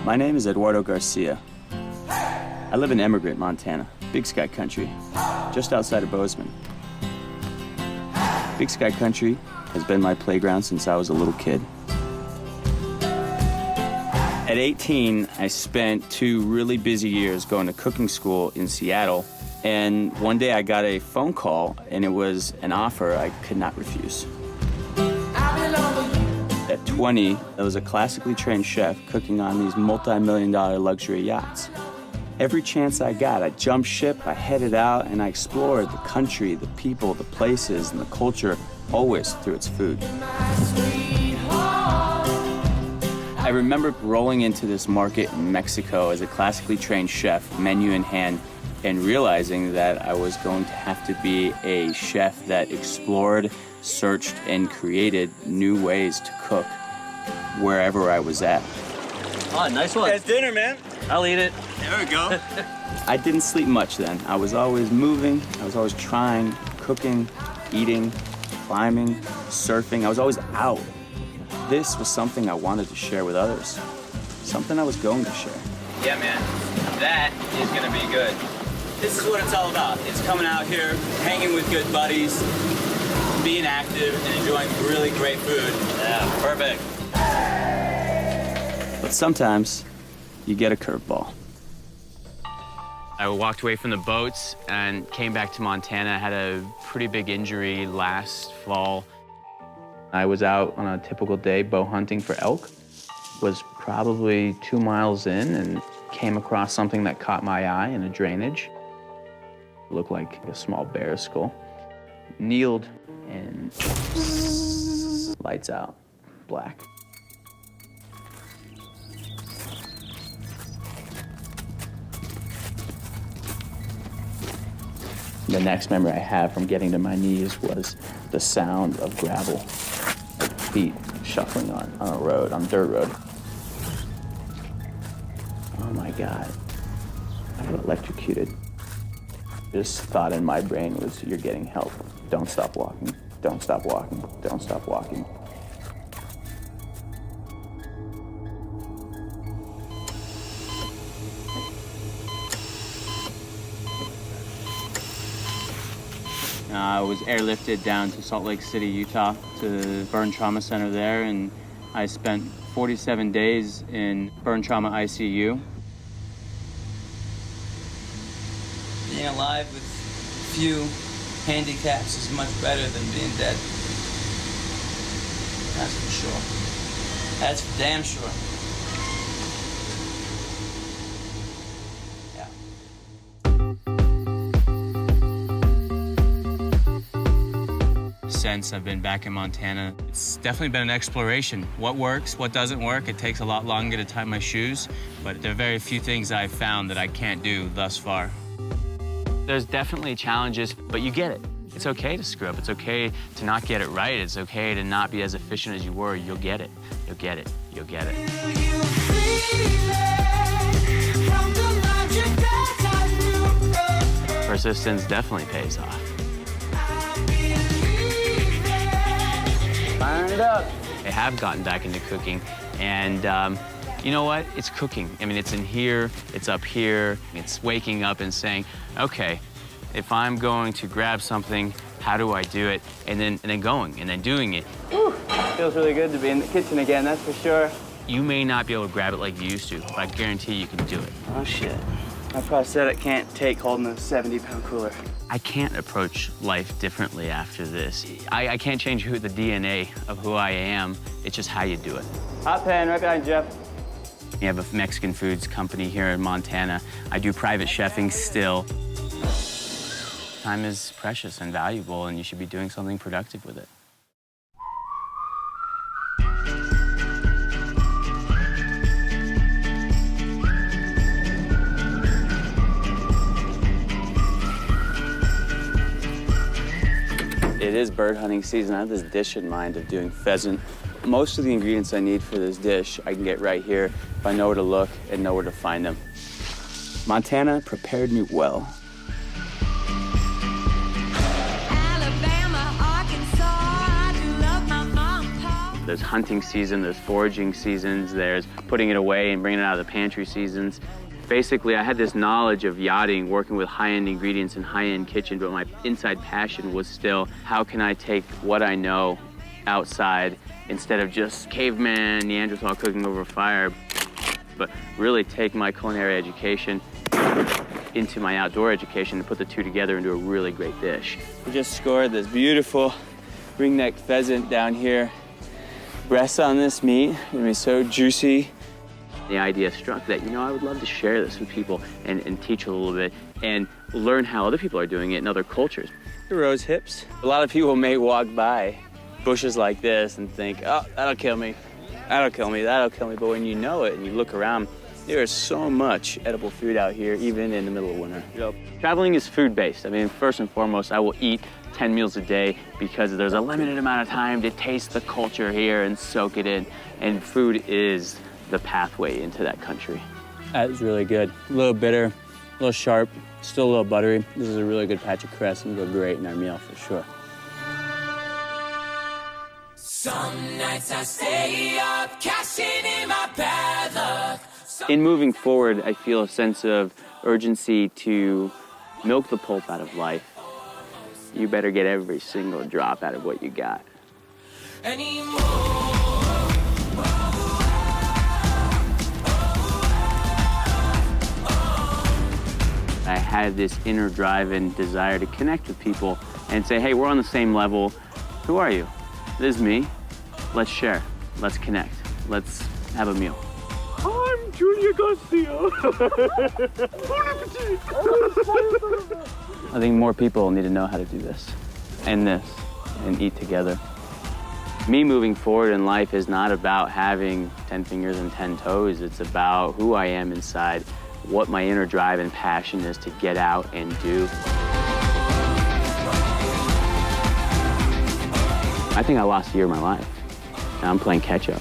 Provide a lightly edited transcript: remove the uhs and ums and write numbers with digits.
My name is Eduardo Garcia. I live in Emigrant, Montana, Big Sky Country, just outside of Bozeman. Big Sky Country has been my playground since I was a little kid. At 18, I spent 2 really busy years going to cooking school in Seattle, and one day I got a phone call, and it was an offer I could not refuse. At 20, I was a classically trained chef cooking on these multi-million-dollar luxury yachts. Every chance I got, I jumped ship, I headed out, and I explored the country, the people, the places, and the culture, always through its food. I remember rolling into this market in Mexico as a classically trained chef, menu in hand, and realizing that I was going to have to be a chef that explored, searched, and created new ways to cook wherever I was at. Oh, nice one. It's dinner, man. I'll eat it. There we go. I didn't sleep much then. I was always moving. I was always trying, cooking, eating, climbing, surfing. I was always out. This was something I wanted to share with others. Something I was going to share. Yeah, man. That is gonna be good. This is what it's all about. It's coming out here, hanging with good buddies, being active, and enjoying really great food. Yeah, perfect. But sometimes you get a curveball. I walked away from the boats and came back to Montana. I had a pretty big injury last fall. I was out on a typical day bow hunting for elk. Was probably 2 miles in and came across something that caught my eye in a drainage. It looked like a small bear skull. Kneeled and lights out, black. The next memory I have from getting to my knees was the sound of gravel, like feet shuffling on a road, on a dirt road. Oh my God, I got electrocuted. This thought in my brain was, you're getting help. Don't stop walking, don't stop walking, don't stop walking. I was airlifted down to Salt Lake City, Utah, to the burn trauma center there, and I spent 47 days in burn trauma ICU. Being alive with few handicaps is much better than being dead. That's for sure. That's for damn sure. Since I've been back in Montana, it's definitely been an exploration. What works, what doesn't work. It takes a lot longer to tie my shoes, but there are very few things I've found that I can't do thus far. There's definitely challenges, but you get it. It's okay to screw up. It's okay to not get it right. It's okay to not be as efficient as you were. You'll get it. You'll get it. You'll get it. Persistence definitely pays off. Firing it up. I have gotten back into cooking, and you know what? It's cooking. I mean, it's in here, it's up here. It's waking up and saying, okay, if I'm going to grab something, how do I do it? And then going, and then doing it. Whew. Feels really good to be in the kitchen again, that's for sure. You may not be able to grab it like you used to, but I guarantee you can do it. Oh, shit. My prosthetic can't take holding a 70-pound cooler. I can't approach life differently after this. I can't change the DNA of who I am. It's just how you do it. Hot pan, right behind Jeff. We have a Mexican foods company here in Montana. I do private chefing still. Time is precious and valuable, and you should be doing something productive with it. It is bird hunting season. I have this dish in mind of doing pheasant. Most of the ingredients I need for this dish I can get right here if I know where to look and know where to find them. Montana prepared me well. There's hunting season, there's foraging seasons, there's putting it away and bringing it out of the pantry seasons. Basically, I had this knowledge of yachting, working with high-end ingredients and high-end kitchen, but my inside passion was still, how can I take what I know outside instead of just caveman, Neanderthal cooking over a fire, but really take my culinary education into my outdoor education and put the two together into a really great dish. We just scored this beautiful ringneck pheasant down here. Breasts on this meat, gonna be so juicy. The idea struck that, I would love to share this with people and teach a little bit and learn how other people are doing it in other cultures. The rose hips. A lot of people may walk by bushes like this and think, oh, that'll kill me, that'll kill me, that'll kill me. But when you know it and you look around, there is so much edible food out here, even in the middle of winter. Traveling is food-based. I mean, first and foremost, I will eat 10 meals a day because there's a limited amount of time to taste the culture here and soak it in. And food is the pathway into that country. That is really good. A little bitter, a little sharp, still a little buttery. This is a really good patch of cress and it'll go great in our meal for sure. Some nights I stay up, cashing in my bad luck. In moving forward, I feel a sense of urgency to milk the pulp out of life. You better get every single drop out of what you got. Anymore. I had this inner drive and desire to connect with people and say, hey, we're on the same level. Who are you? This is me. Let's share. Let's connect. Let's have a meal. I'm Julia Garcia. I think more people need to know how to do this and eat together. Me moving forward in life is not about having 10 fingers and 10 toes. It's about who I am inside, what my inner drive and passion is to get out and do. I think I lost a year of my life. Now I'm playing catch up.